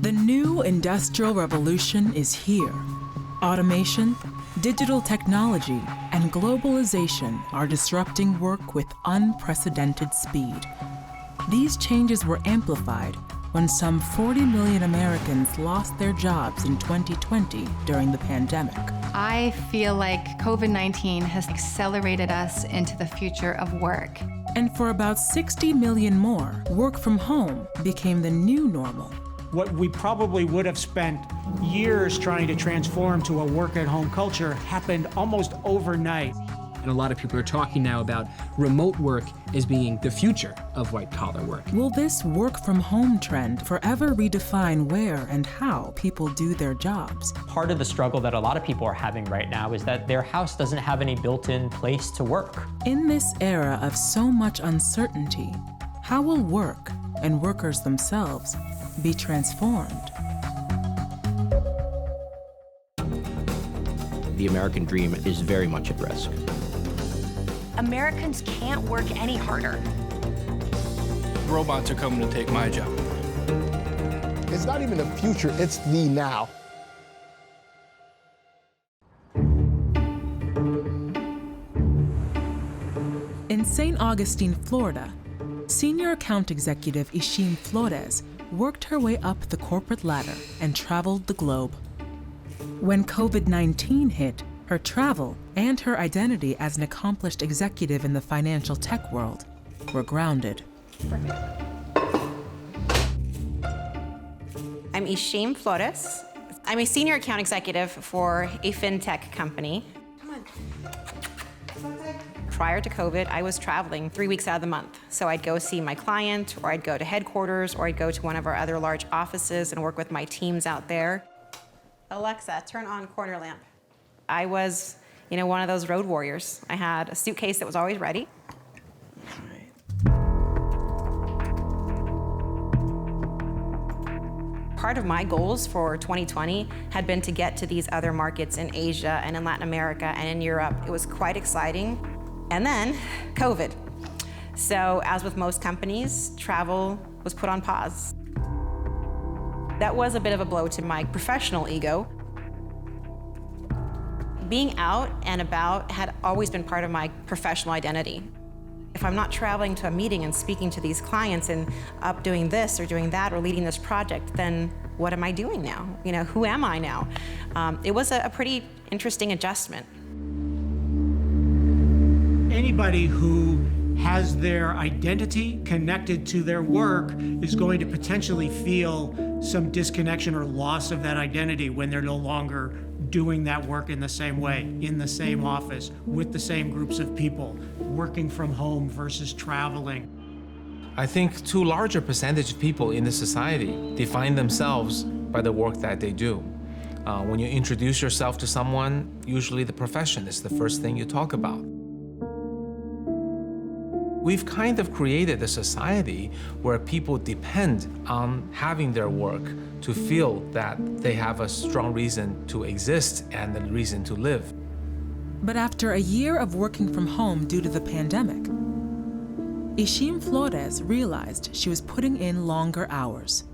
The new industrial revolution is here. Automation, digital technology, and globalization are disrupting work with unprecedented speed. These changes were amplified when some 40 million Americans lost their jobs in 2020 during the pandemic. I feel like COVID-19 has accelerated us into the future of work. And for about 60 million more, work from home became the new normal. What we probably would have spent years trying to transform to a work-at-home culture happened almost overnight. And a lot of people are talking now about remote work as being the future of white-collar work. Will this work-from-home trend forever redefine where and how people do their jobs? Part of the struggle that a lot of people are having right now is that their house doesn't have any built-in place to work. In this era of so much uncertainty, how will work and workers themselves be transformed? The American dream is very much at risk. Americans can't work any harder. Robots are coming to take my job. It's not even the future, it's the now. In St. Augustine, Florida, senior account executive Ishim Flores worked her way up the corporate ladder and traveled the globe. When COVID-19 hit, her travel and her identity as an accomplished executive in the financial tech world were grounded. I'm Ishim Flores. I'm a senior account executive for a fintech company. Prior to COVID, I was traveling 3 weeks out of the month. So I'd go see my client, or I'd go to headquarters, or I'd go to one of our other large offices and work with my teams out there. Alexa, turn on corner lamp. I was, one of those road warriors. I had a suitcase that was always ready. Part of my goals for 2020 had been to get to these other markets in Asia and in Latin America and in Europe. It was quite exciting. And then COVID. So as with most companies, travel was put on pause. That was a bit of a blow to my professional ego. Being out and about had always been part of my professional identity. If I'm not traveling to a meeting and speaking to these clients and up doing this or doing that or leading this project, then what am I doing now? Who am I now? It was a pretty interesting adjustment. Anybody who has their identity connected to their work is going to potentially feel some disconnection or loss of that identity when they're no longer doing that work in the same way, in the same office, with the same groups of people, working from home versus traveling. I think too large a percentage of people in the society define themselves by the work that they do. When you introduce yourself to someone, usually the profession is the first thing you talk about. We've kind of created a society where people depend on having their work to feel that they have a strong reason to exist and a reason to live. But after a year of working from home due to the pandemic, Ishim Flores realized she was putting in longer hours.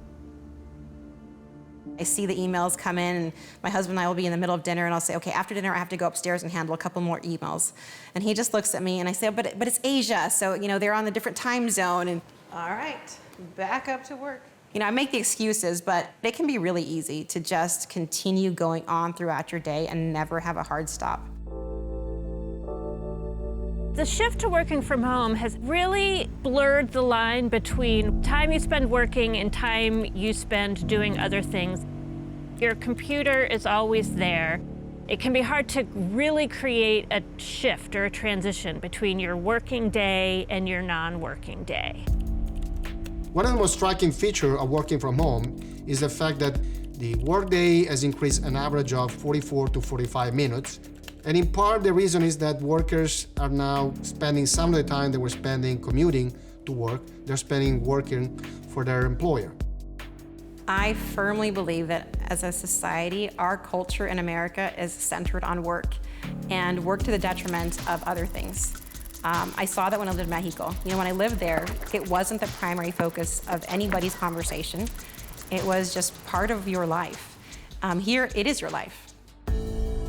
I see the emails come in, and my husband and I will be in the middle of dinner, and I'll say, okay, after dinner I have to go upstairs and handle a couple more emails. And he just looks at me, and I say, but it's Asia, so they're on a different time zone, and all right, back up to work. I make the excuses, but it can be really easy to just continue going on throughout your day and never have a hard stop. The shift to working from home has really blurred the line between time you spend working and time you spend doing other things. Your computer is always there. It can be hard to really create a shift or a transition between your working day and your non-working day. One of the most striking features of working from home is the fact that the workday has increased an average of 44 to 45 minutes. And in part, the reason is that workers are now spending some of the time they were spending commuting to work, they're spending working for their employer. I firmly believe that as a society, our culture in America is centered on work, and work to the detriment of other things. I saw that when I lived in Mexico. When I lived there, it wasn't the primary focus of anybody's conversation. It was just part of your life. Here, it is your life.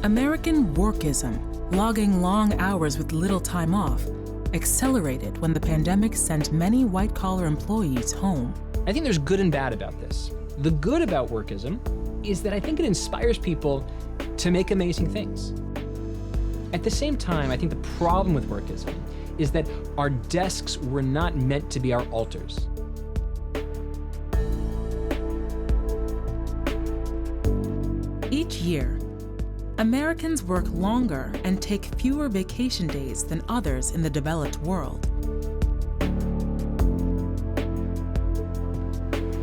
American workism, logging long hours with little time off, accelerated when the pandemic sent many white-collar employees home. I think there's good and bad about this. The good about workism is that I think it inspires people to make amazing things. At the same time, I think the problem with workism is that our desks were not meant to be our altars. Each year, Americans work longer and take fewer vacation days than others in the developed world.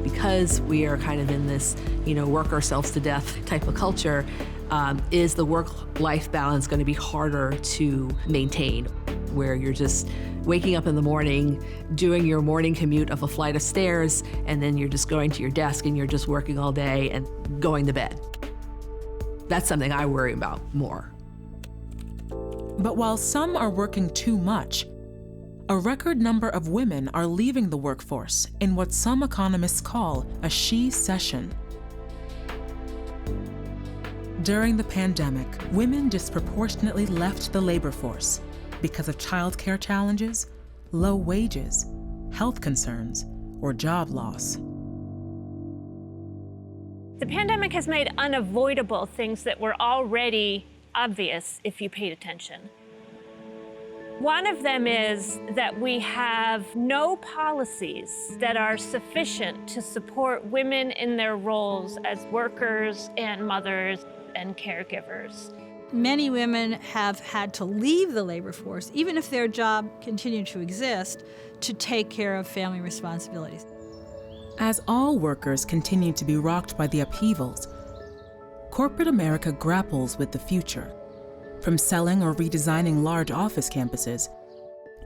Because we are kind of in this, work ourselves to death type of culture, is the work-life balance going to be harder to maintain, where you're just waking up in the morning, doing your morning commute of a flight of stairs, and then you're just going to your desk and you're just working all day and going to bed. That's something I worry about more. But while some are working too much, a record number of women are leaving the workforce in what some economists call a she-cession. During the pandemic, women disproportionately left the labor force because of childcare challenges, low wages, health concerns, or job loss. The pandemic has made unavoidable things that were already obvious if you paid attention. One of them is that we have no policies that are sufficient to support women in their roles as workers and mothers and caregivers. Many women have had to leave the labor force, even if their job continued to exist, to take care of family responsibilities. As all workers continue to be rocked by the upheavals, corporate America grapples with the future, from selling or redesigning large office campuses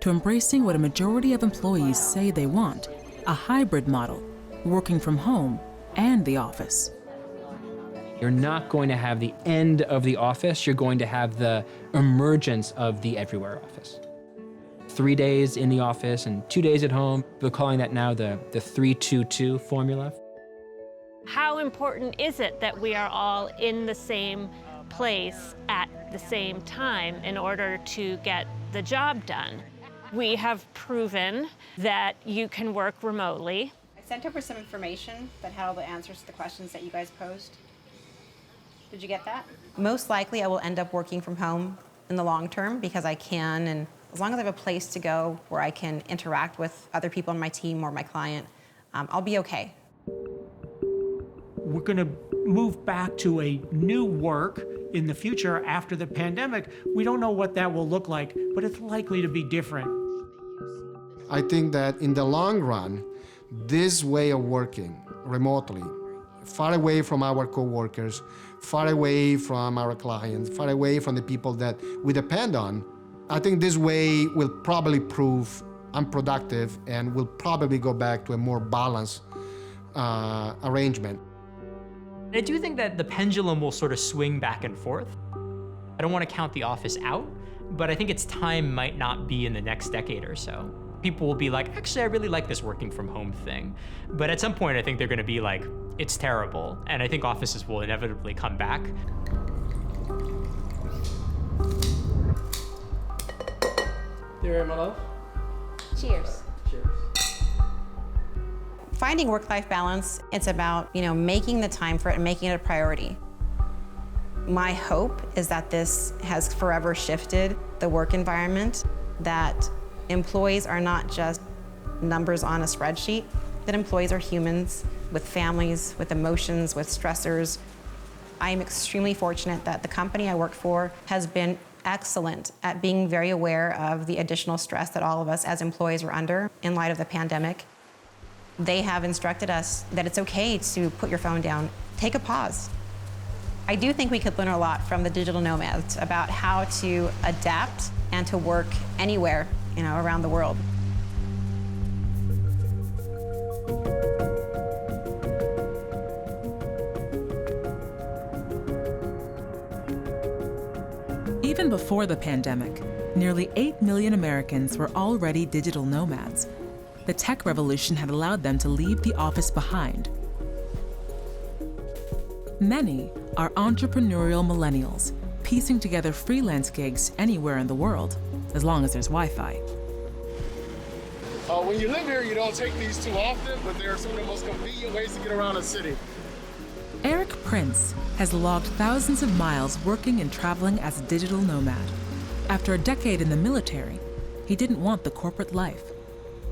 to embracing what a majority of employees say they want, a hybrid model, working from home and the office. You're not going to have the end of the office, you're going to have the emergence of the everywhere office. 3 days in the office and 2 days at home. We're calling that now the 3-2-2 formula. How important is it that we are all in the same place at the same time in order to get the job done? We have proven that you can work remotely. I sent over some information that had all the answers to the questions that you guys posed. Did you get that? Most likely I will end up working from home in the long term because I can, and as long as I have a place to go where I can interact with other people on my team or my client, I'll be okay. We're going to move back to a new work in the future after the pandemic. We don't know what that will look like, but it's likely to be different. I think that in the long run, this way of working remotely, far away from our coworkers, far away from our clients, far away from the people that we depend on, I think this way will probably prove unproductive and will probably go back to a more balanced arrangement. I do think that the pendulum will sort of swing back and forth. I don't want to count the office out, but I think its time might not be in the next decade or so. People will be like, actually, I really like this working from home thing. But at some point, I think they're going to be like, it's terrible. And I think offices will inevitably come back. Here, my love. Cheers. Cheers. Finding work-life balance, it's about, making the time for it and making it a priority. My hope is that this has forever shifted the work environment, that employees are not just numbers on a spreadsheet, that employees are humans with families, with emotions, with stressors. I am extremely fortunate that the company I work for has been excellent at being very aware of the additional stress that all of us as employees are under in light of the pandemic. They have instructed us that it's okay to put your phone down, take a pause. I do think we could learn a lot from the digital nomads about how to adapt and to work anywhere, around the world. Even before the pandemic, nearly 8 million Americans were already digital nomads. The tech revolution had allowed them to leave the office behind. Many are entrepreneurial millennials, piecing together freelance gigs anywhere in the world, as long as there's Wi-Fi. When you live here, you don't take these too often, but they are some of the most convenient ways to get around a city. Eric Prince has logged thousands of miles working and traveling as a digital nomad. After a decade in the military, he didn't want the corporate life.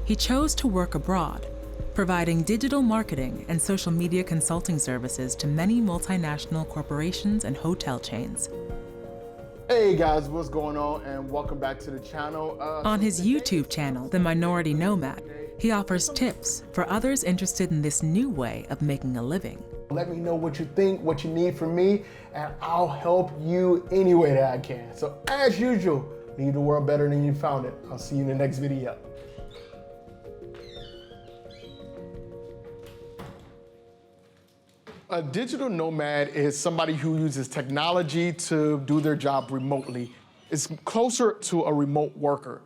He chose to work abroad, providing digital marketing and social media consulting services to many multinational corporations and hotel chains. Hey guys, what's going on? And welcome back to the channel. On his YouTube channel, The Minority Nomad, he offers tips for others interested in this new way of making a living. Let me know what you think, what you need from me, and I'll help you any way that I can. So as usual, leave the world better than you found it. I'll see you in the next video. A digital nomad is somebody who uses technology to do their job remotely. It's closer to a remote worker.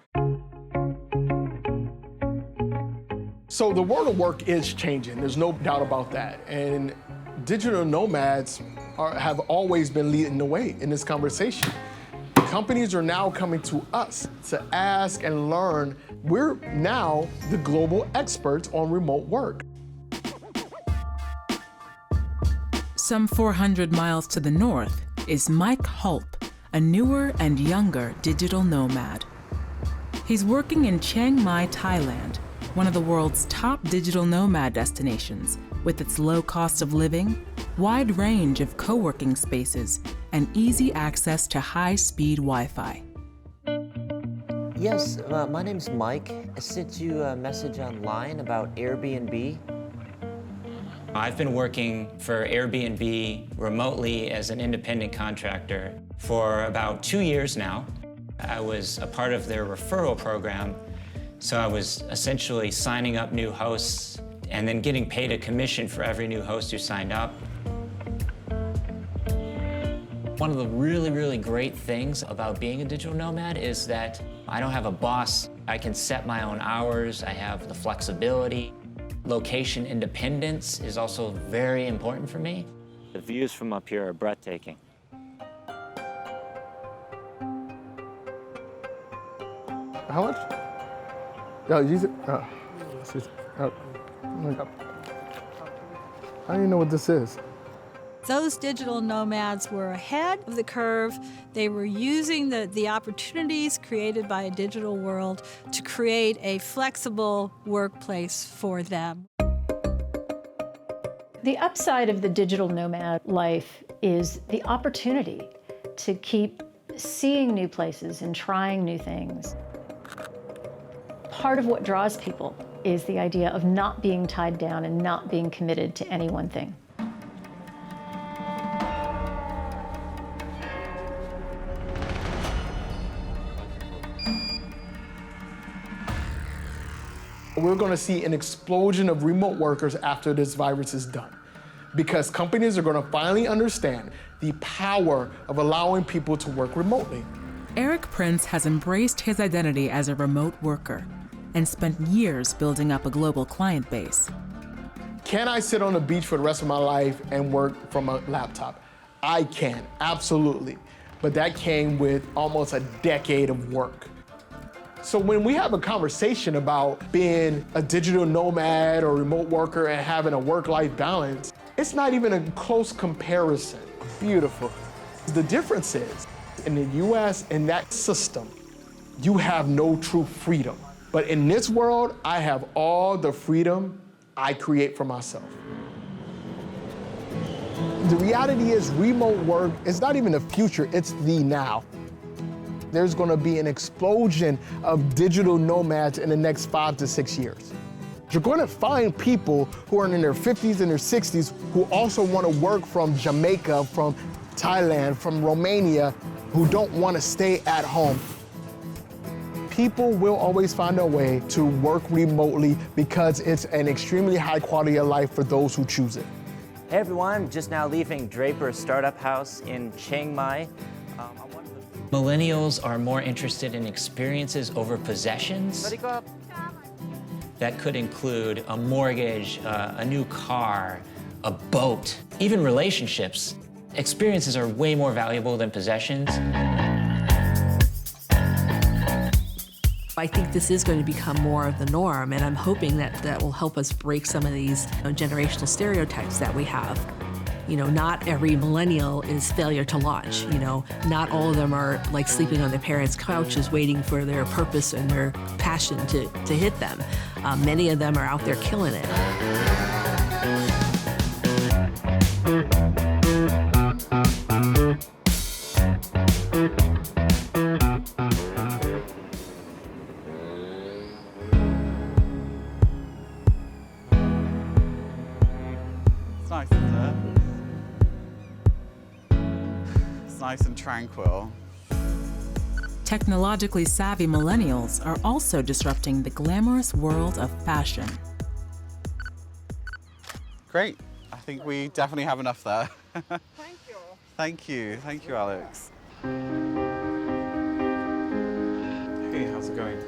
So the world of work is changing, there's no doubt about that. And digital nomads have always been leading the way in this conversation. Companies are now coming to us to ask and learn. We're now the global experts on remote work. Some 400 miles to the north is Mike Hulp, a newer and younger digital nomad. He's working in Chiang Mai, Thailand, one of the world's top digital nomad destinations, with its low cost of living, wide range of co-working spaces, and easy access to high-speed Wi-Fi. Yes, my name's Mike. I sent you a message online about Airbnb. I've been working for Airbnb remotely as an independent contractor for about 2 years now. I was a part of their referral program, so I was essentially signing up new hosts and then getting paid a commission for every new host who signed up. One of the really, really great things about being a digital nomad is that I don't have a boss. I can set my own hours, I have the flexibility. Location independence is also very important for me. The views from up here are breathtaking. How much? Oh, use it. Oh, I don't even know what this is. Those digital nomads were ahead of the curve. They were using the opportunities created by a digital world to create a flexible workplace for them. The upside of the digital nomad life is the opportunity to keep seeing new places and trying new things. Part of what draws people is the idea of not being tied down and not being committed to any one thing. We're going to see an explosion of remote workers after this virus is done, because companies are going to finally understand the power of allowing people to work remotely. Eric Prince has embraced his identity as a remote worker and spent years building up a global client base. Can I sit on the beach for the rest of my life and work from a laptop? I can, absolutely. But that came with almost a decade of work. So when we have a conversation about being a digital nomad or remote worker and having a work-life balance, it's not even a close comparison. Beautiful. The difference is, in the US, in that system, you have no true freedom. But in this world, I have all the freedom I create for myself. The reality is remote work is not even the future, it's the now. There's gonna be an explosion of digital nomads in the next 5 to 6 years. You're gonna find people who are in their 50s and their 60s who also wanna work from Jamaica, from Thailand, from Romania, who don't wanna stay at home. People will always find a way to work remotely because it's an extremely high quality of life for those who choose it. Hey everyone, just now leaving Draper's startup house in Chiang Mai. Millennials are more interested in experiences over possessions. That could include a mortgage, a new car, a boat, even relationships. Experiences are way more valuable than possessions. I think this is going to become more of the norm, and I'm hoping that that will help us break some of these generational stereotypes that we have. You know, not every millennial is failure to launch. You know, not all of them are like sleeping on their parents' couches waiting for their purpose and their passion to hit them. Many of them are out there killing it. It's nice, isn't it? It's nice and tranquil. Technologically savvy millennials are also disrupting the glamorous world of fashion. Great. I think we definitely have enough there. Thank you. Thank you. Thank you, Alex. Hey, how's it going?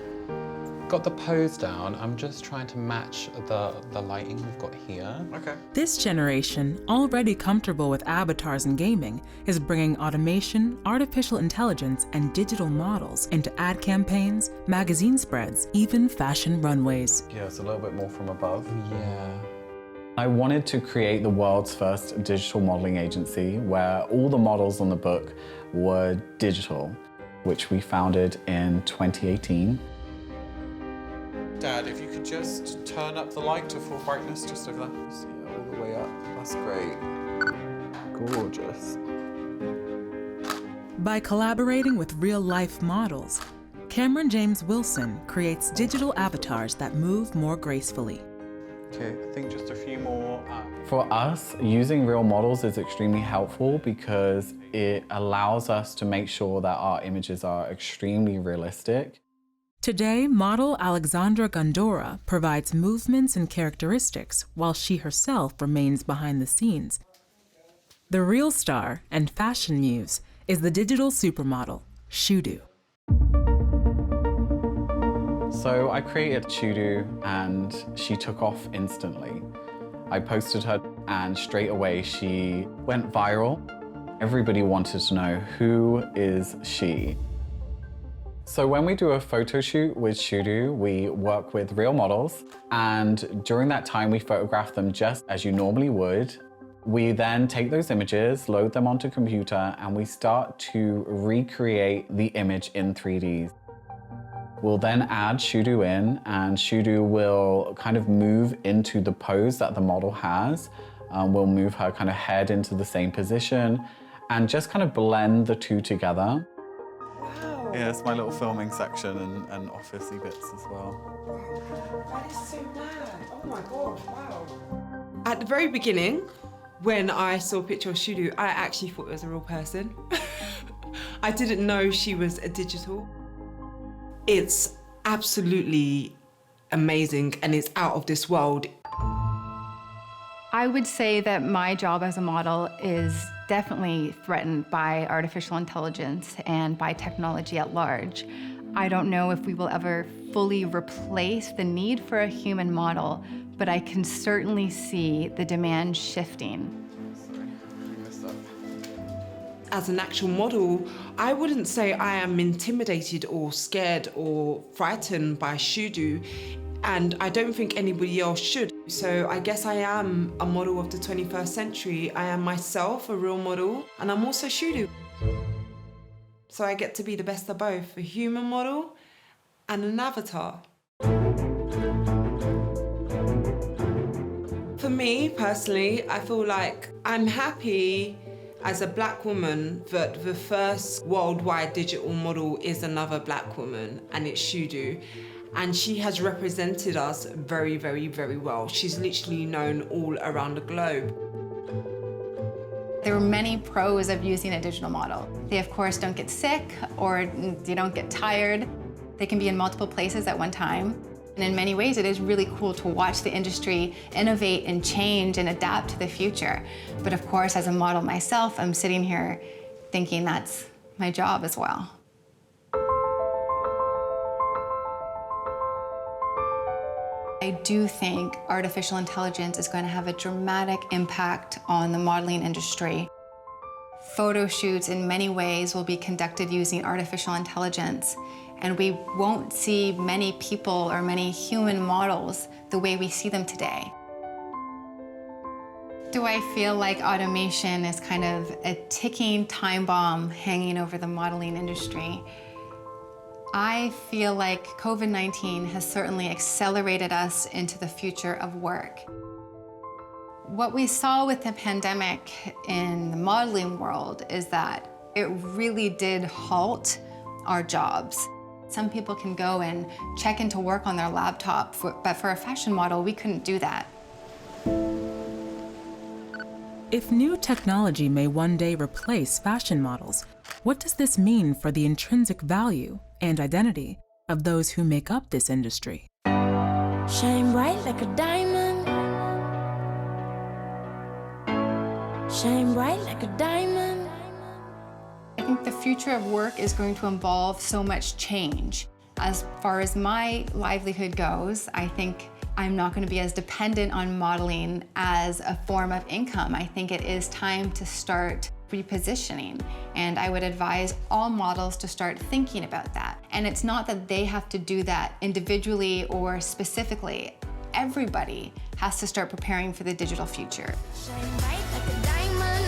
Got the pose down. I'm just trying to match the lighting we've got here. Okay. This generation, already comfortable with avatars and gaming, is bringing automation, artificial intelligence, and digital models into ad campaigns, magazine spreads, even fashion runways. Yeah, it's a little bit more from above. Yeah. I wanted to create the world's first digital modeling agency where all the models on the book were digital, which we founded in 2018. Dad, if you could just turn up the light to full brightness just over there. See it all the way up. That's great. Gorgeous. By collaborating with real-life models, Cameron James Wilson creates digital avatars that move more gracefully. Okay, I think just a few more. For us, using real models is extremely helpful because it allows us to make sure that our images are extremely realistic. Today, model Alexandra Gondora provides movements and characteristics while she herself remains behind the scenes. The real star and fashion muse is the digital supermodel, Shudu. So I created Shudu and she took off instantly. I posted her and straight away she went viral. Everybody wanted to know, who is she? So when we do a photo shoot with Shudu, we work with real models, and during that time we photograph them just as you normally would. We then take those images, load them onto a computer, and we start to recreate the image in 3D. We'll then add Shudu in, and Shudu will kind of move into the pose that the model has. We'll move her kind of head into the same position and just kind of blend the two together. Yeah, it's my little filming section and officey bits as well. Wow, that is so mad. Oh my God, wow. At the very beginning, when I saw a picture of Shudu, I actually thought it was a real person. I didn't know she was a digital. It's absolutely amazing and it's out of this world. I would say that my job as a model is definitely threatened by artificial intelligence and by technology at large. I don't know if we will ever fully replace the need for a human model, but I can certainly see the demand shifting. As an actual model, I wouldn't say I am intimidated or scared or frightened by Shudu, and I don't think anybody else should. So I guess I am a model of the 21st century. I am myself, a real model, and I'm also Shudu. So I get to be the best of both, a human model and an avatar. For me, personally, I feel like I'm happy as a black woman that the first worldwide digital model is another black woman, and it's Shudu. And she has represented us very, very, very well. She's literally known all around the globe. There are many pros of using a digital model. They, of course, don't get sick or they don't get tired. They can be in multiple places at one time. And in many ways, it is really cool to watch the industry innovate and change and adapt to the future. But of course, as a model myself, I'm sitting here thinking that's my job as well. I do think artificial intelligence is going to have a dramatic impact on the modeling industry. Photo shoots in many ways will be conducted using artificial intelligence, and we won't see many people or many human models the way we see them today. Do I feel like automation is kind of a ticking time bomb hanging over the modeling industry? I feel like COVID-19 has certainly accelerated us into the future of work. What we saw with the pandemic in the modeling world is that it really did halt our jobs. Some people can go and check into work on their laptop, but for a fashion model, we couldn't do that. If new technology may one day replace fashion models, what does this mean for the intrinsic value and identity of those who make up this industry? Shine bright like a diamond. Shine bright like a diamond. I think the future of work is going to involve so much change. As far as my livelihood goes, I think I'm not going to be as dependent on modeling as a form of income. I think it is time to start repositioning, and I would advise all models to start thinking about that. And it's not that they have to do that individually or specifically. Everybody has to start preparing for the digital future. Shine bright like a diamond.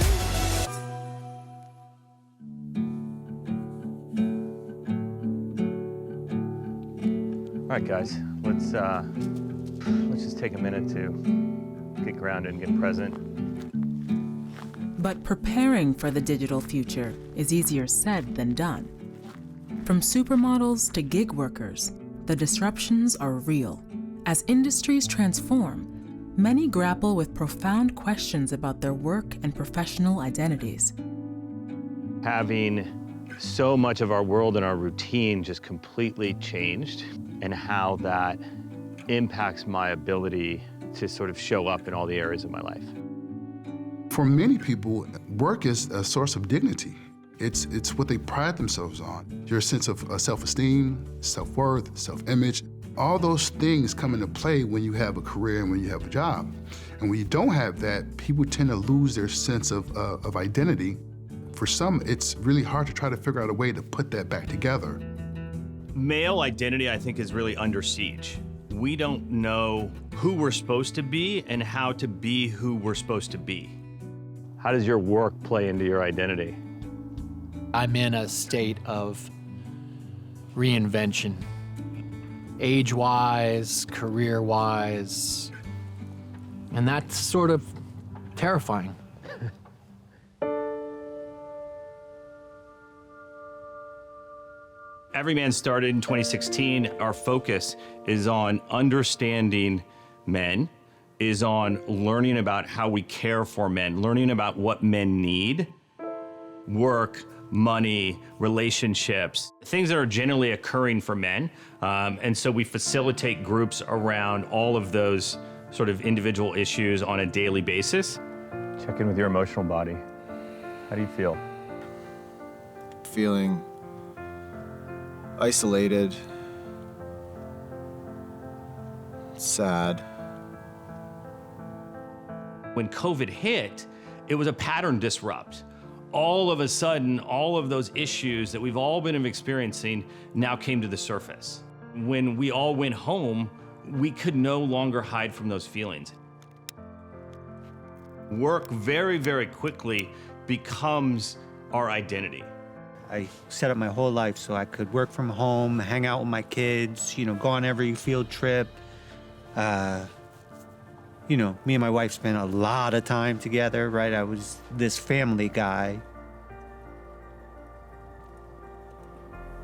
All right, guys, let's just take a minute to get grounded and get present. But preparing for the digital future is easier said than done. From supermodels to gig workers, the disruptions are real. As industries transform, many grapple with profound questions about their work and professional identities. Having so much of our world and our routine just completely changed, and how that impacts my ability to sort of show up in all the areas of my life. For many people, work is a source of dignity. It's what they pride themselves on. Your sense of self-esteem, self-worth, self-image, all those things come into play when you have a career and when you have a job. And when you don't have that, people tend to lose their sense of identity. For some, it's really hard to try to figure out a way to put that back together. Male identity, I think, is really under siege. We don't know who we're supposed to be and how to be who we're supposed to be. How does your work play into your identity? I'm in a state of reinvention, age-wise, career-wise, and that's sort of terrifying. Every Man started in 2016. Our focus is on understanding men, is on learning about how we care for men, learning about what men need, work, money, relationships, things that are generally occurring for men. And so we facilitate groups around all of those sort of individual issues on a daily basis. Check in with your emotional body. How do you feel? Feeling isolated, sad. When COVID hit, it was a pattern disrupt. All of a sudden, all of those issues that we've all been experiencing now came to the surface. When we all went home, we could no longer hide from those feelings. Work very, very quickly becomes our identity. I set up my whole life so I could work from home, hang out with my kids, go on every field trip. Me and my wife spent a lot of time together, right? I was this family guy.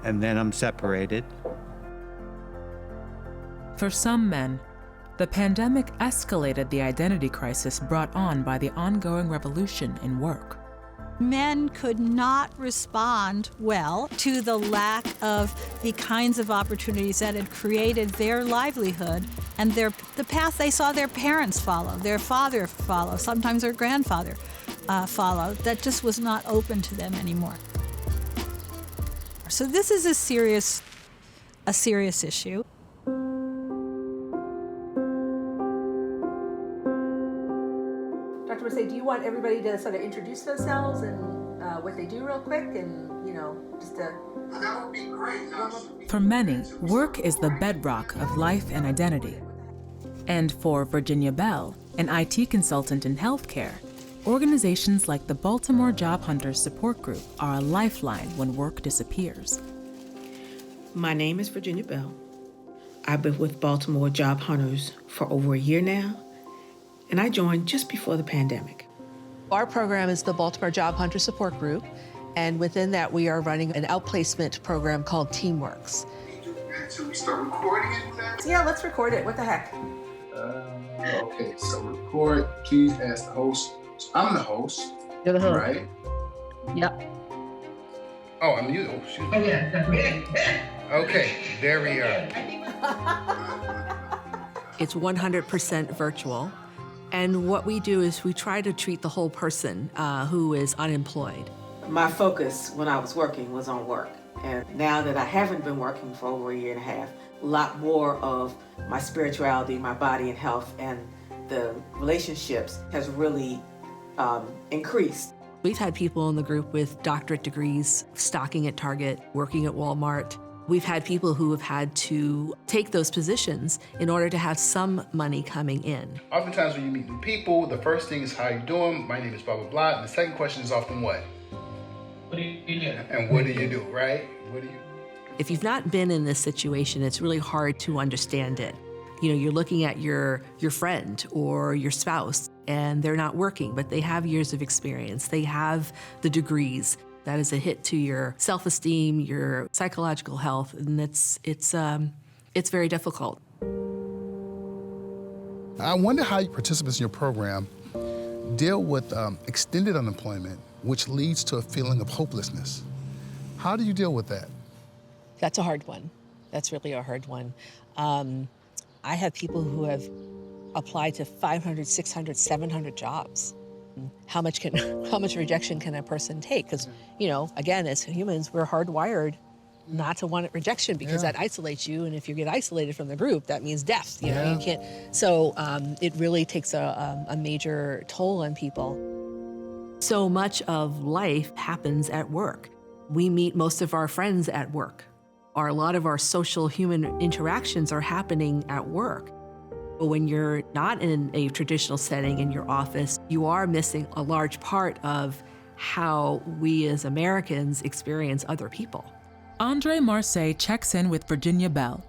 And then I'm separated. For some men, the pandemic escalated the identity crisis brought on by the ongoing revolution in work. Men could not respond well to the lack of the kinds of opportunities that had created their livelihood and the path they saw their parents follow, their father follow, sometimes their grandfather follow, that just was not open to them anymore. So this is a serious issue. talk to her, say, do you want everybody to sort of introduce themselves and what they do real quick, and just to... That would be great. For many, work is the bedrock of life and identity. And for Virginia Bell, an IT consultant in healthcare, organizations like the Baltimore Job Hunters Support Group are a lifeline when work disappears. My name is Virginia Bell. I've been with Baltimore Job Hunters for over a year now, and I joined just before the pandemic. Our program is the Baltimore Job Hunters Support Group, and within that we are running an outplacement program called Teamworks. So we start recording it? Yeah, let's record it. What the heck? Okay, so record. Please ask the host. I'm the host. You're the host. Right? Yep. Oh, I'm you. Oh, excuse me. Oh, yeah. Okay, there we are. It's 100% virtual. And what we do is we try to treat the whole person who is unemployed. My focus when I was working was on work. And now that I haven't been working for over a year and a half, a lot more of my spirituality, my body and health, and the relationships has really increased. We've had people in the group with doctorate degrees, stocking at Target, working at Walmart. We've had people who have had to take those positions in order to have some money coming in. Oftentimes when you meet new people, the first thing is how you doing? My name is blah, blah, blah. And the second question is often what? What do you do? And what do you do, right? What do you do? If you've not been in this situation, it's really hard to understand it. You're looking at your friend or your spouse, and they're not working, but they have years of experience. They have the degrees. That is a hit to your self-esteem, your psychological health, and it's very difficult. I wonder how participants in your program deal with extended unemployment, which leads to a feeling of hopelessness. How do you deal with that? That's a hard one. That's really a hard one. I have people who have applied to 500, 600, 700 jobs. How much rejection can a person take? Because, again, as humans, we're hardwired not to want rejection because that isolates you. And if you get isolated from the group, that means death. You can't. So it really takes a major toll on people. So much of life happens at work. We meet most of our friends at work. A lot of our social human interactions are happening at work. But when you're not in a traditional setting in your office, you are missing a large part of how we as Americans experience other people. Andre Marseille checks in with Virginia Bell,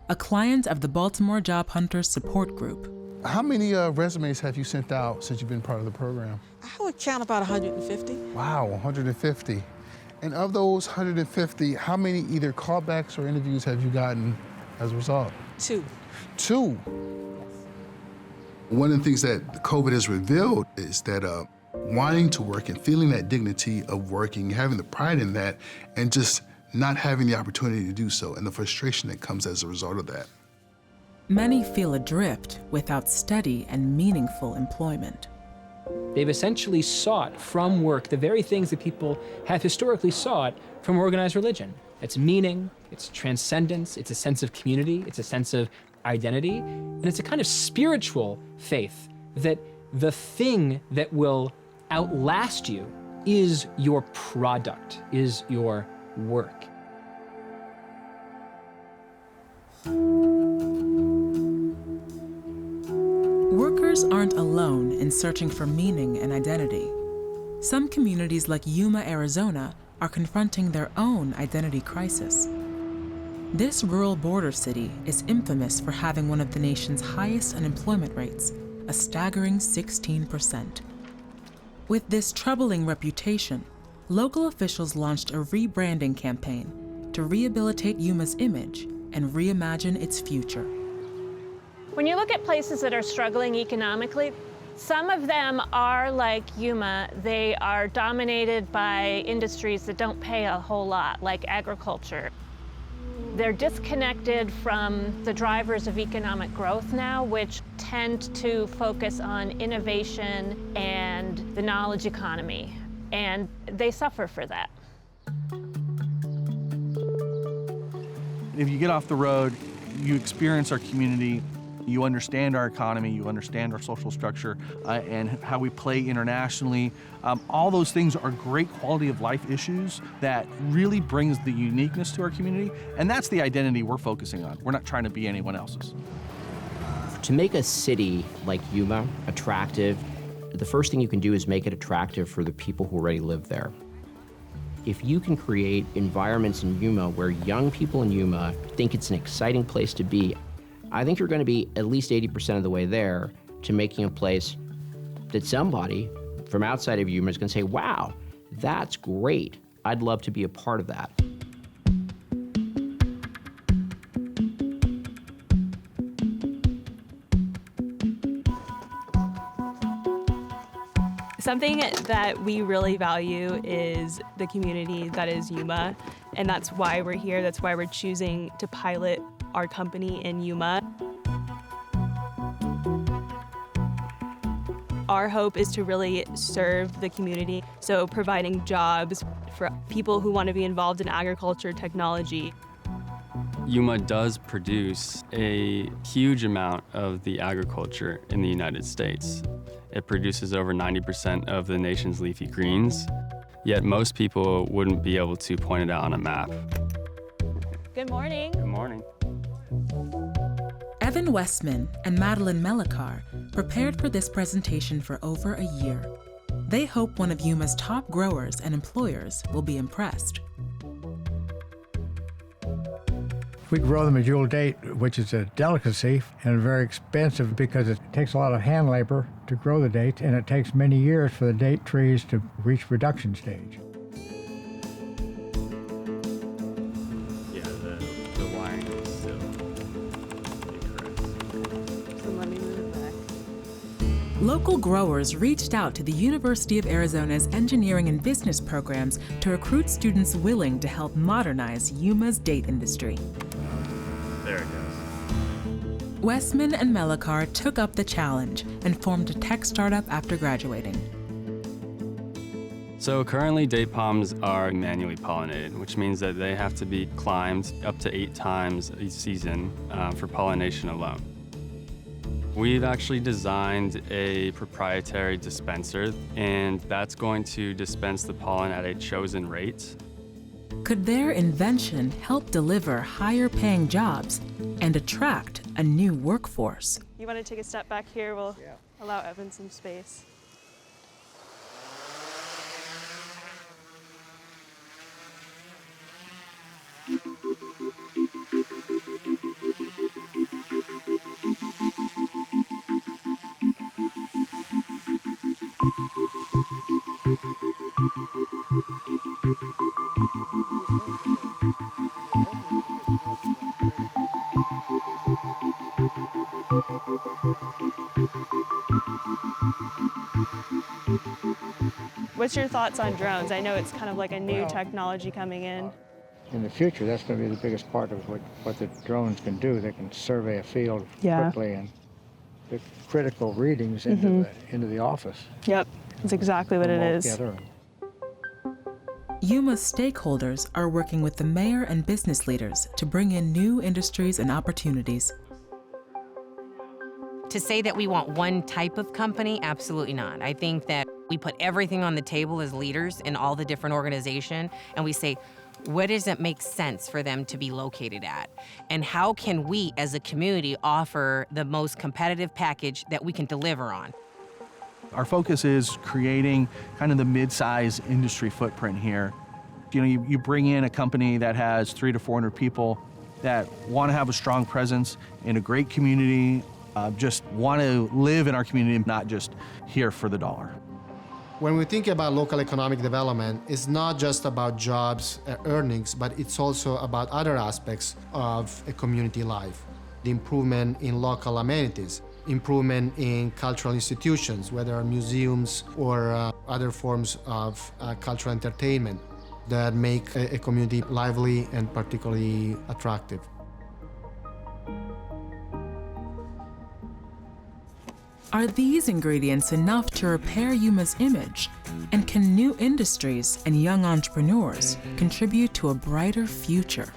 a client of the Baltimore Job Hunters Support Group. How many resumes have you sent out since you've been part of the program? I would count about 150. Wow, 150. And of those 150, how many either callbacks or interviews have you gotten as a result? 2. 2? One of the things that COVID has revealed is that wanting to work and feeling that dignity of working, having the pride in that, and just not having the opportunity to do so, and the frustration that comes as a result of that. Many feel adrift without steady and meaningful employment. They've essentially sought from work the very things that people have historically sought from organized religion. It's meaning, it's transcendence, it's a sense of community, it's a sense of identity, and it's a kind of spiritual faith that the thing that will outlast you is your product, is your work. Workers aren't alone in searching for meaning and identity. Some communities like Yuma, Arizona, are confronting their own identity crisis. This rural border city is infamous for having one of the nation's highest unemployment rates, a staggering 16%. With this troubling reputation, local officials launched a rebranding campaign to rehabilitate Yuma's image and reimagine its future. When you look at places that are struggling economically, some of them are like Yuma. They are dominated by industries that don't pay a whole lot, like agriculture. They're disconnected from the drivers of economic growth now, which tend to focus on innovation and the knowledge economy, and they suffer for that. If you get off the road, you experience our community You understand our economy, you understand our social structure, and how we play internationally. All those things are great quality of life issues that really brings the uniqueness to our community, and that's the identity we're focusing on. We're not trying to be anyone else's. To make a city like Yuma attractive, the first thing you can do is make it attractive for the people who already live there. If you can create environments in Yuma where young people in Yuma think it's an exciting place to be, I think you're going to be at least 80% of the way there to making a place that somebody from outside of Yuma is going to say, wow, that's great. I'd love to be a part of that. Something that we really value is the community that is Yuma, and that's why we're here. That's why we're choosing to pilot our company in Yuma. Our hope is to really serve the community, so providing jobs for people who want to be involved in agriculture, technology. Yuma does produce a huge amount of the agriculture in the United States. It produces over 90% of the nation's leafy greens, yet most people wouldn't be able to point it out on a map. Good morning. Good morning. Evan Westman and Obi-Melekwe prepared for this presentation for over a year. They hope one of Yuma's top growers and employers will be impressed. We grow the medjool date, which is a delicacy and very expensive because it takes a lot of hand labor to grow the dates, and it takes many years for the date trees to reach production stage. Yeah, the wiring is still incorrect. So let me move it back. Local growers reached out to the University of Arizona's engineering and business programs to recruit students willing to help modernize Yuma's date industry. There it goes. Westman and Melekwe took up the challenge and formed a tech startup after graduating. So currently date palms are manually pollinated, which means that they have to be climbed up to 8 times each season for pollination alone. We've actually designed a proprietary dispenser, and that's going to dispense the pollen at a chosen rate. Could their invention help deliver higher-paying jobs and attract a new workforce? You want to take a step back here? We'll allow Evan some space. What's your thoughts on drones? I know it's kind of like a new technology coming in. In the future, that's going to be the biggest part of what the drones can do. They can survey a field quickly and get critical readings into the office. Yep, that's exactly what it is. Together. Yuma's stakeholders are working with the mayor and business leaders to bring in new industries and opportunities. To say that we want one type of company, absolutely not. I think that we put everything on the table as leaders in all the different organizations, and we say, where does it make sense for them to be located at? And how can we, as a community, offer the most competitive package that we can deliver on? Our focus is creating kind of the mid-size industry footprint here. You know, you bring in a company that has 300 to 400 people that want to have a strong presence in a great community, just want to live in our community, not just here for the dollar. When we think about local economic development, it's not just about jobs, earnings, but it's also about other aspects of a community life. The improvement in local amenities, improvement in cultural institutions, whether museums or other forms of cultural entertainment that make a community lively and particularly attractive. Are these ingredients enough to repair Yuma's image? And can new industries and young entrepreneurs contribute to a brighter future?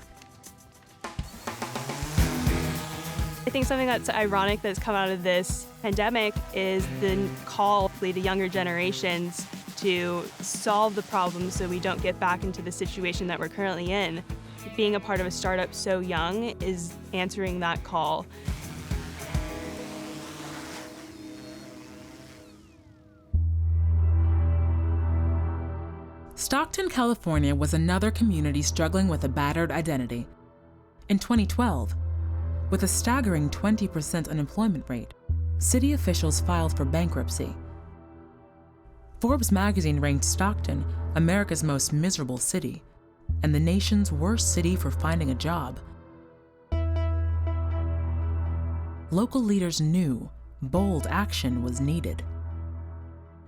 I think something that's ironic that's come out of this pandemic is the call to younger generations to solve the problems so we don't get back into the situation that we're currently in. Being a part of a startup so young is answering that call. Stockton, California was another community struggling with a battered identity. In 2012, with a staggering 20% unemployment rate, city officials filed for bankruptcy. Forbes magazine ranked Stockton America's most miserable city and the nation's worst city for finding a job. Local leaders knew bold action was needed.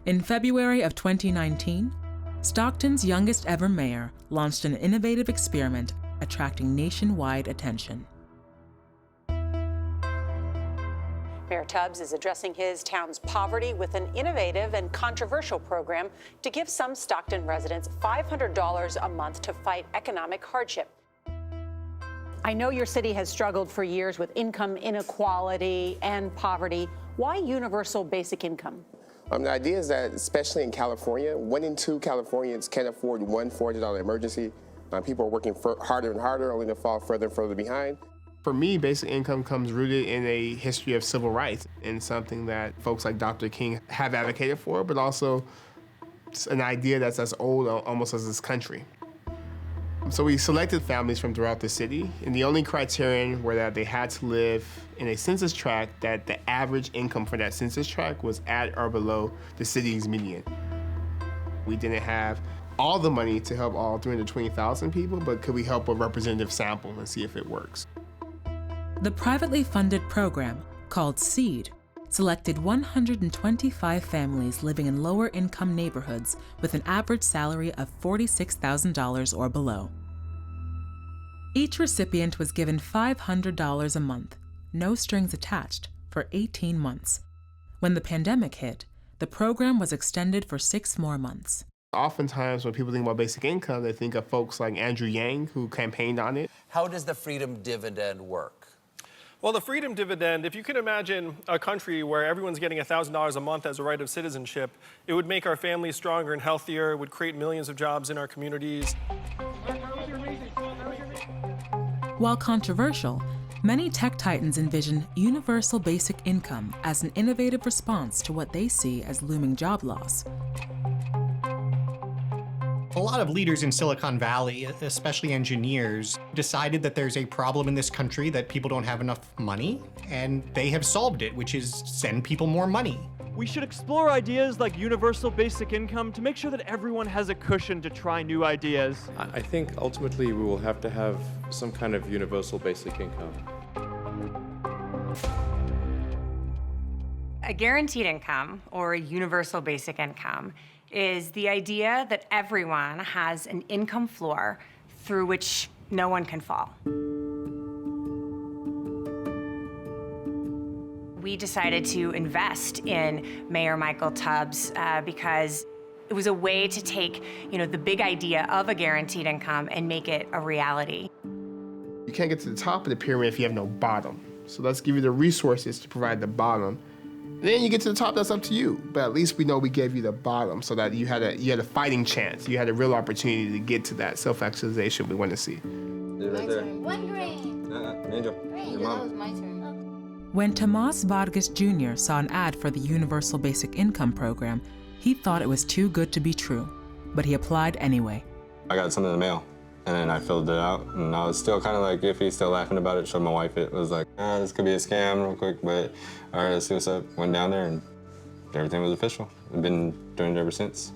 In February of 2019, Stockton's youngest ever mayor launched an innovative experiment attracting nationwide attention. Mayor Tubbs is addressing his town's poverty with an innovative and controversial program to give some Stockton residents $500 a month to fight economic hardship. I know your city has struggled for years with income inequality and poverty. Why universal basic income? The idea is that, especially in California, 1 in 2 Californians can't afford one $400 emergency. People are working harder and harder, only to fall further and further behind. For me, basic income comes rooted in a history of civil rights and something that folks like Dr. King have advocated for, but also an idea that's as old almost as this country. So we selected families from throughout the city, and the only criterion were that they had to live in a census tract that the average income for that census tract was at or below the city's median. We didn't have all the money to help all 320,000 people, but could we help a representative sample and see if it works? The privately funded program, called SEED, selected 125 families living in lower-income neighborhoods with an average salary of $46,000 or below. Each recipient was given $500 a month, no strings attached, for 18 months. When the pandemic hit, the program was extended for 6 more months. Oftentimes, when people think about basic income, they think of folks like Andrew Yang, who campaigned on it. How does the freedom dividend work? Well, the freedom dividend, if you can imagine a country where everyone's getting $1,000 a month as a right of citizenship, it would make our families stronger and healthier, it would create millions of jobs in our communities. While controversial, many tech titans envision universal basic income as an innovative response to what they see as looming job loss. A lot of leaders in Silicon Valley, especially engineers, decided that there's a problem in this country that people don't have enough money, and they have solved it, which is send people more money. We should explore ideas like universal basic income to make sure that everyone has a cushion to try new ideas. I think ultimately we will have to have some kind of universal basic income. A guaranteed income, or a universal basic income, is the idea that everyone has an income floor through which no one can fall. We decided to invest in Mayor Michael Tubbs because it was a way to take, the big idea of a guaranteed income and make it a reality. You can't get to the top of the pyramid if you have no bottom. So let's give you the resources to provide the bottom. Then you get to the top, that's up to you. But at least we know we gave you the bottom so that you had a fighting chance. You had a real opportunity to get to that self-actualization we want to see. My turn. 1 green. Angel. Green. That was my turn. When Tomas Vargas Jr. saw an ad for the Universal Basic Income program, he thought it was too good to be true, but he applied anyway. I got something in the mail, and then I filled it out, and I was still kind of like iffy, still laughing about it, showed my wife it. Was like, this could be a scam real quick, but all right, let's see what's up. Went down there, and everything was official. I've been doing it ever since.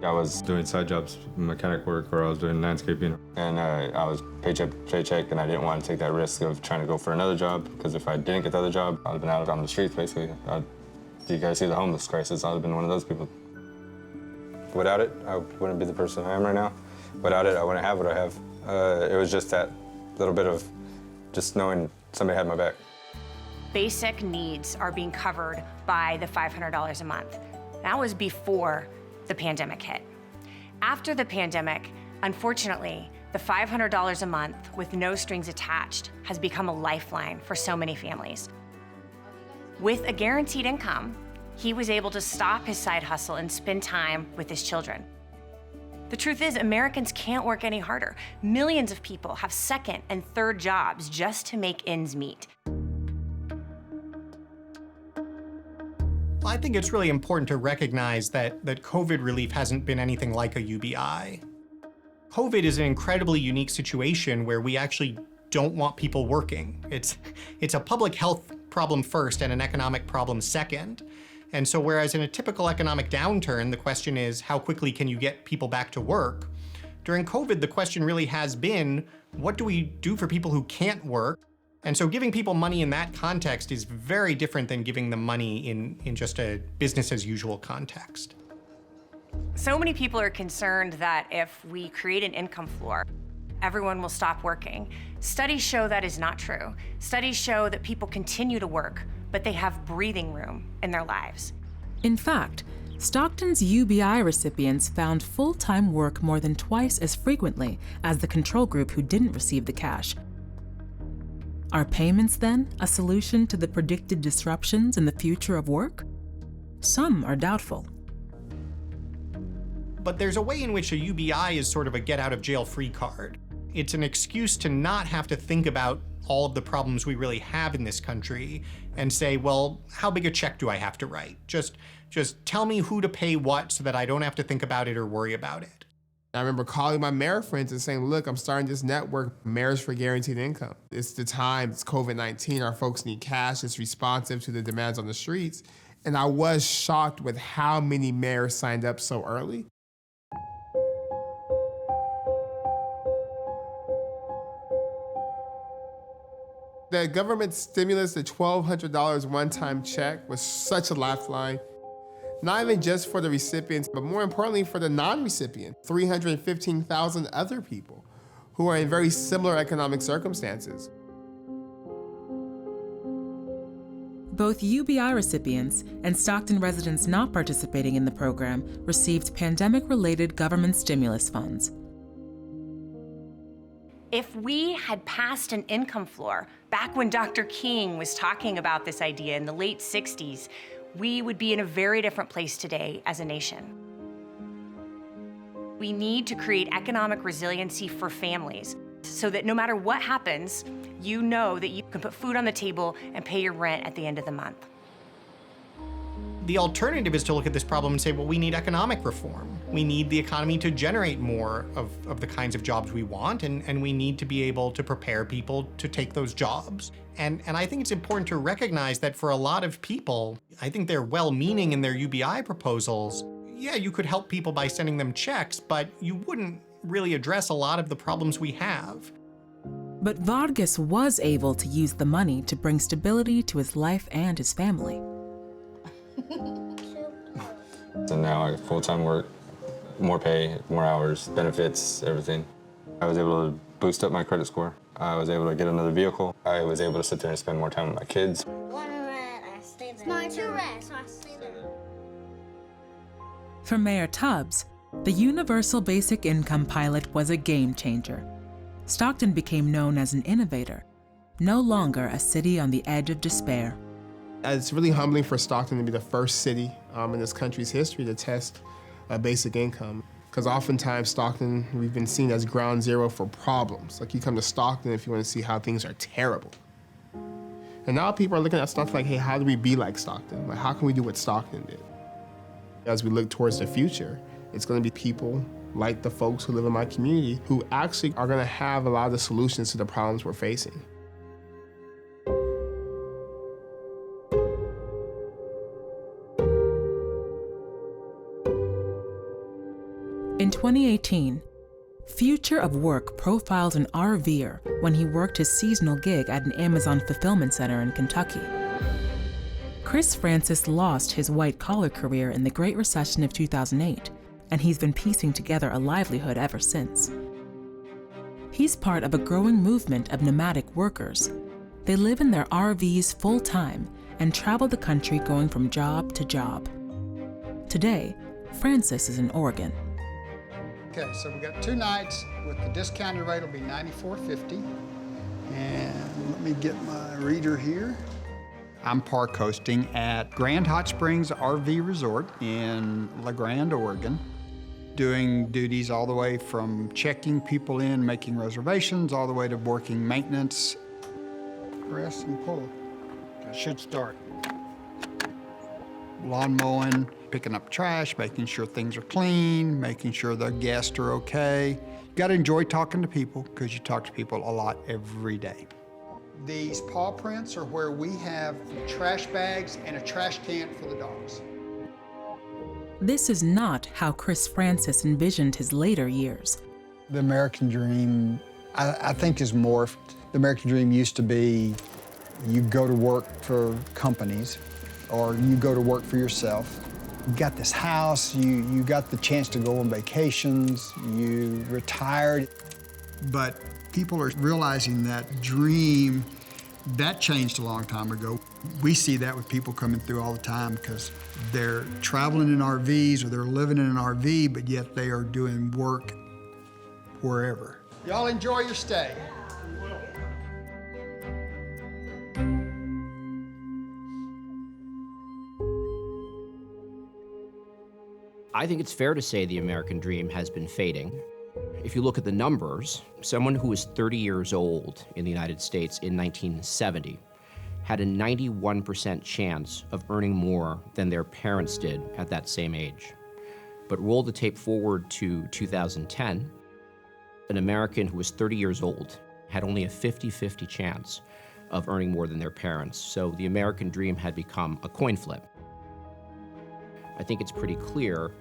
I was doing side jobs, mechanic work, or I was doing landscaping. And I was paycheck to paycheck, and I didn't want to take that risk of trying to go for another job, because if I didn't get the other job, I'd have been out on the streets, basically. You guys see the homeless crisis, I'd have been one of those people. Without it, I wouldn't be the person I am right now. Without it, I wouldn't have what I have. It was just that little bit of just knowing somebody had my back. Basic needs are being covered by the $500 a month. That was before the pandemic hit. After the pandemic, unfortunately, The $500 a month with no strings attached has become a lifeline for so many families. With a guaranteed income, he was able to stop his side hustle and spend time with his children. The truth is, Americans can't work any harder. Millions of people have second and third jobs just to make ends meet. Well, I think it's really important to recognize that COVID relief hasn't been anything like a UBI. COVID is an incredibly unique situation where we actually don't want people working. It's a public health problem first and an economic problem second. And so whereas in a typical economic downturn, the question is how quickly can you get people back to work? During COVID, the question really has been, what do we do for people who can't work? And so giving people money in that context is very different than giving them money in just a business as usual context. So many people are concerned that if we create an income floor, everyone will stop working. Studies show that is not true. Studies show that people continue to work, but they have breathing room in their lives. In fact, Stockton's UBI recipients found full-time work more than twice as frequently as the control group who didn't receive the cash. Are payments, then, a solution to the predicted disruptions in the future of work? Some are doubtful. But there's a way in which a UBI is sort of a get-out-of-jail-free card. It's an excuse to not have to think about all of the problems we really have in this country and say, well, how big a check do I have to write? Just tell me who to pay what so that I don't have to think about it or worry about it. I remember calling my mayor friends and saying, look, I'm starting this network, Mayors for Guaranteed Income. It's the time, it's COVID-19, our folks need cash, it's responsive to the demands on the streets. And I was shocked with how many mayors signed up so early. The government stimulus, the $1,200 one-time check, was such a lifeline. Not even just for the recipients, but more importantly for the non-recipient, 315,000 other people who are in very similar economic circumstances. Both UBI recipients and Stockton residents not participating in the program received pandemic-related government stimulus funds. If we had passed an income floor back when Dr. King was talking about this idea in the late 60s, we would be in a very different place today as a nation. We need to create economic resiliency for families so that no matter what happens, you know that you can put food on the table and pay your rent at the end of the month. The alternative is to look at this problem and say, well, we need economic reform. We need the economy to generate more of the kinds of jobs we want, and we need to be able to prepare people to take those jobs. And I think it's important to recognize that for a lot of people, I think they're well-meaning in their UBI proposals. Yeah, you could help people by sending them checks, but you wouldn't really address a lot of the problems we have. But Vargas was able to use the money to bring stability to his life and his family. So now I have full-time work, more pay, more hours, benefits, everything. I was able to boost up my credit score. I was able to get another vehicle. I was able to sit there and spend more time with my kids. For Mayor Tubbs, the Universal Basic Income pilot was a game changer. Stockton became known as an innovator, no longer a city on the edge of despair. It's really humbling for Stockton to be the first city in this country's history to test a basic income. Because oftentimes Stockton, we've been seen as ground zero for problems. Like you come to Stockton if you want to see how things are terrible. And now people are looking at stuff like, hey, how do we be like Stockton? Like, how can we do what Stockton did? As we look towards the future, it's going to be people like the folks who live in my community who actually are going to have a lot of the solutions to the problems we're facing. In 2018, Future of Work profiled an RVer when he worked his seasonal gig at an Amazon fulfillment center in Kentucky. Chris Francis lost his white-collar career in the Great Recession of 2008, and he's been piecing together a livelihood ever since. He's part of a growing movement of nomadic workers. They live in their RVs full-time and travel the country going from job to job. Today, Francis is in Oregon. Okay, so we got 2 nights with the discounted rate will be $94.50. And let me get my reader here. I'm park hosting at Grand Hot Springs RV Resort in La Grande, Oregon, doing duties all the way from checking people in, making reservations, all the way to working maintenance. Press and pull. Should start. Lawn mowing, picking up trash, making sure things are clean, making sure the guests are okay. You gotta enjoy talking to people because you talk to people a lot every day. These paw prints are where we have trash bags and a trash can for the dogs. This is not how Chris Francis envisioned his later years. The American dream, I think, is morphed. The American dream used to be you go to work for companies or you go to work for yourself. You got this house, you got the chance to go on vacations, you retired. But people are realizing that dream, that changed a long time ago. We see that with people coming through all the time because they're traveling in RVs or they're living in an RV, but yet they are doing work wherever. Y'all enjoy your stay. I think it's fair to say the American dream has been fading. If you look at the numbers, someone who was 30 years old in the United States in 1970 had a 91% chance of earning more than their parents did at that same age. But roll the tape forward to 2010, an American who was 30 years old had only a 50-50 chance of earning more than their parents. So the American dream had become a coin flip. I think it's pretty clear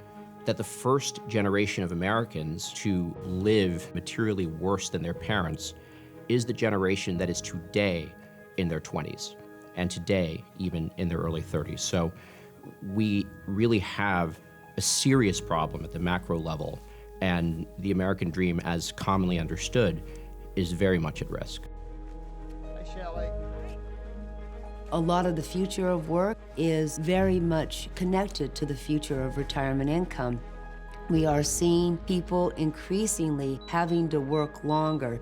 that the first generation of Americans to live materially worse than their parents is the generation that is today in their 20s and today even in their early 30s. So we really have a serious problem at the macro level, and the American dream, as commonly understood, is very much at risk. Hey, Shelley. A lot of the future of work is very much connected to the future of retirement income. We are seeing people increasingly having to work longer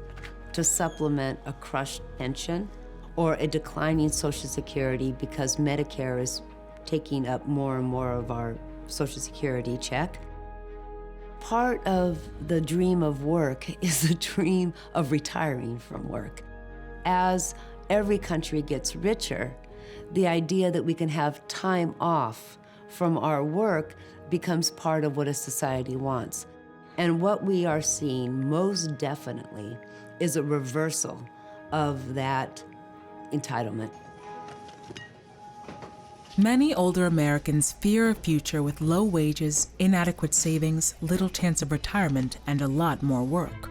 to supplement a crushed pension or a declining Social Security because Medicare is taking up more and more of our Social Security check. Part of the dream of work is the dream of retiring from work. As every country gets richer, the idea that we can have time off from our work becomes part of what a society wants. And what we are seeing most definitely is a reversal of that entitlement. Many older Americans fear a future with low wages, inadequate savings, little chance of retirement, and a lot more work.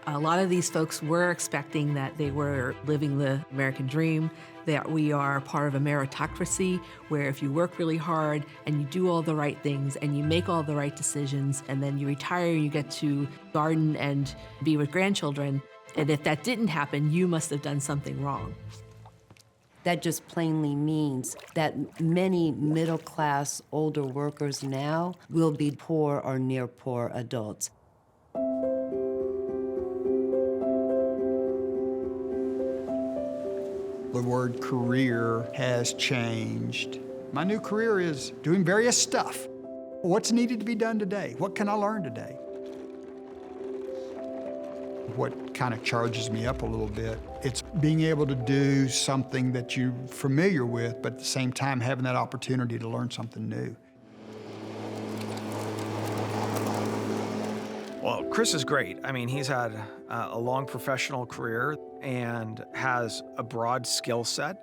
A lot of these folks were expecting that they were living the American dream, that we are part of a meritocracy where if you work really hard and you do all the right things and you make all the right decisions and then you retire, you get to garden and be with grandchildren. And if that didn't happen, you must have done something wrong. That just plainly means that many middle-class older workers now will be poor or near poor adults. The word career has changed. My new career is doing various stuff. What's needed to be done today? What can I learn today? What kind of charges me up a little bit, it's being able to do something that you're familiar with, but at the same time having that opportunity to learn something new. Well, Chris is great. I mean, he's had a long professional career and has a broad skill set.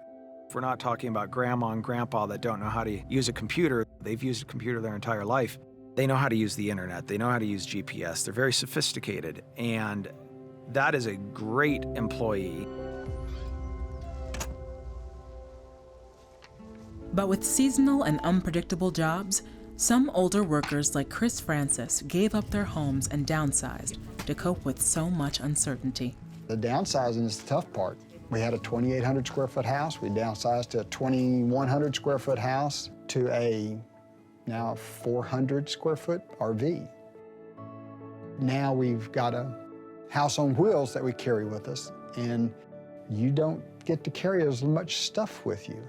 If we're not talking about grandma and grandpa that don't know how to use a computer, they've used a computer their entire life. They know how to use the internet. They know how to use GPS. They're very sophisticated, and that is a great employee. But with seasonal and unpredictable jobs, some older workers like Chris Francis gave up their homes and downsized to cope with so much uncertainty. The downsizing is the tough part. We had a 2,800 square foot house. We downsized to a 2,100 square foot house to a now 400 square foot RV. now we've got a house on wheels that we carry with us, and you don't get to carry as much stuff with you.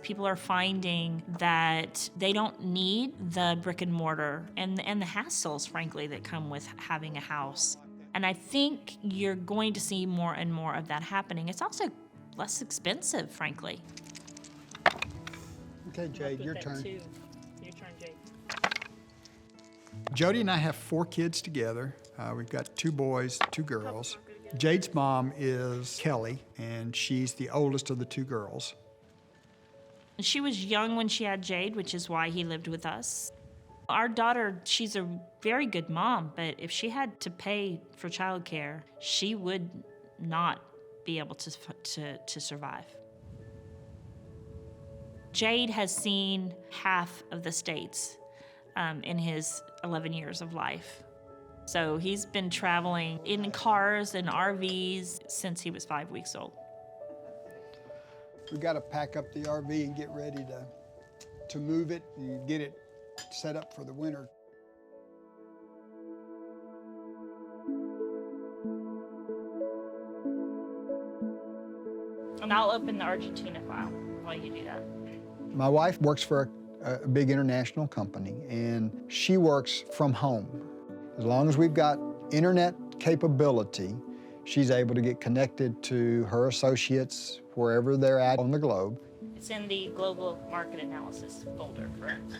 People are finding that they don't need the brick and mortar and the hassles, frankly, that come with having a house. And I think you're going to see more and more of that happening. It's also less expensive, frankly. Okay, Jade, your turn. Your turn, Jade. Jody and I have 4 kids together. We've got 2 boys, 2 girls. Jade's mom is Kelly, and she's the oldest of the 2 girls. She was young when she had Jade, which is why he lived with us. Our daughter, she's a very good mom, but if she had to pay for childcare, she would not be able to survive. Jade has seen half of the states in his 11 years of life. So he's been traveling in cars and RVs since he was 5 weeks old. We've got to pack up the RV and get ready to move it and get it set up for the winter. And I'll open the Argentina file while you do that. My wife works for a big international company, and she works from home. As long as we've got internet capability, she's able to get connected to her associates wherever they're at on the globe. It's in the global market analysis folder, correct?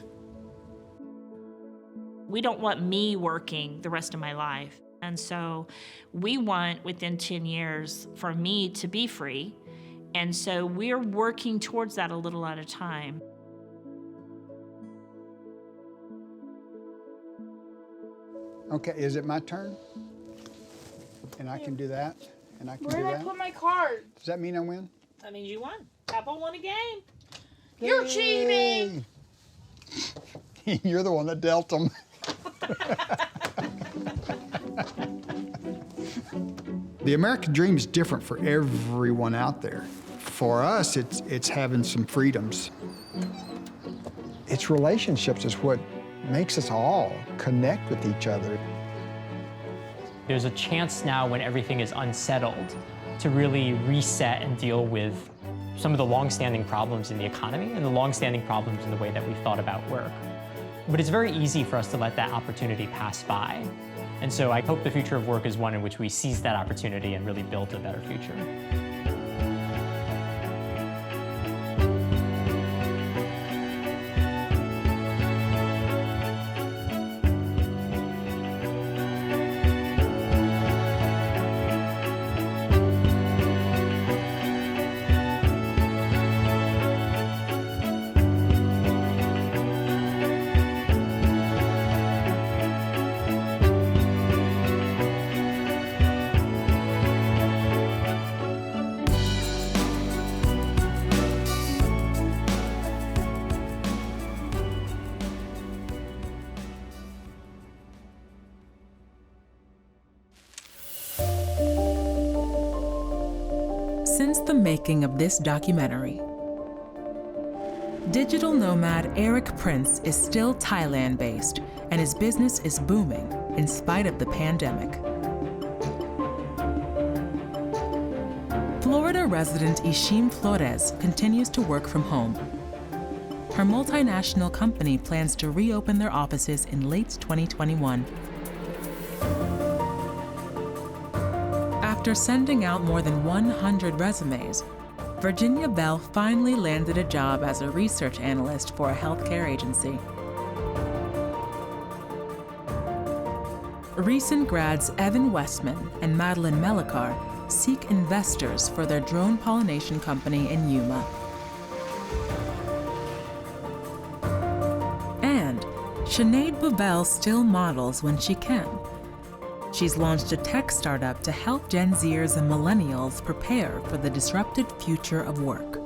We don't want me working the rest of my life. And so we want, within 10 years, for me to be free. And so we're working towards that a little at a time. Okay, is it my turn? And I can do that? And I can do that? Where did I put my card? Does that mean I win? That means you won. Apple won a game. You're cheating! You're the one that dealt them. The American dream is different for everyone out there. For us, it's having some freedoms. It's relationships is what makes us all connect with each other. There's a chance now when everything is unsettled to really reset and deal with some of the long-standing problems in the economy and the long-standing problems in the way that we've thought about work. But it's very easy for us to let that opportunity pass by. And so I hope the future of work is one in which we seize that opportunity and really build a better future. Since the making of this documentary, digital nomad Eric Prince is still Thailand-based, and his business is booming in spite of the pandemic. Florida resident Ishim Flores continues to work from home. Her multinational company plans to reopen their offices in late 2021. After sending out more than 100 resumes, Virginia Bell finally landed a job as a research analyst for a healthcare agency. Recent grads Evan Westman and Madeline Melekar seek investors for their drone pollination company in Yuma. And Sinead Bubel still models when she can. She's launched a tech startup to help Gen Zers and millennials prepare for the disrupted future of work.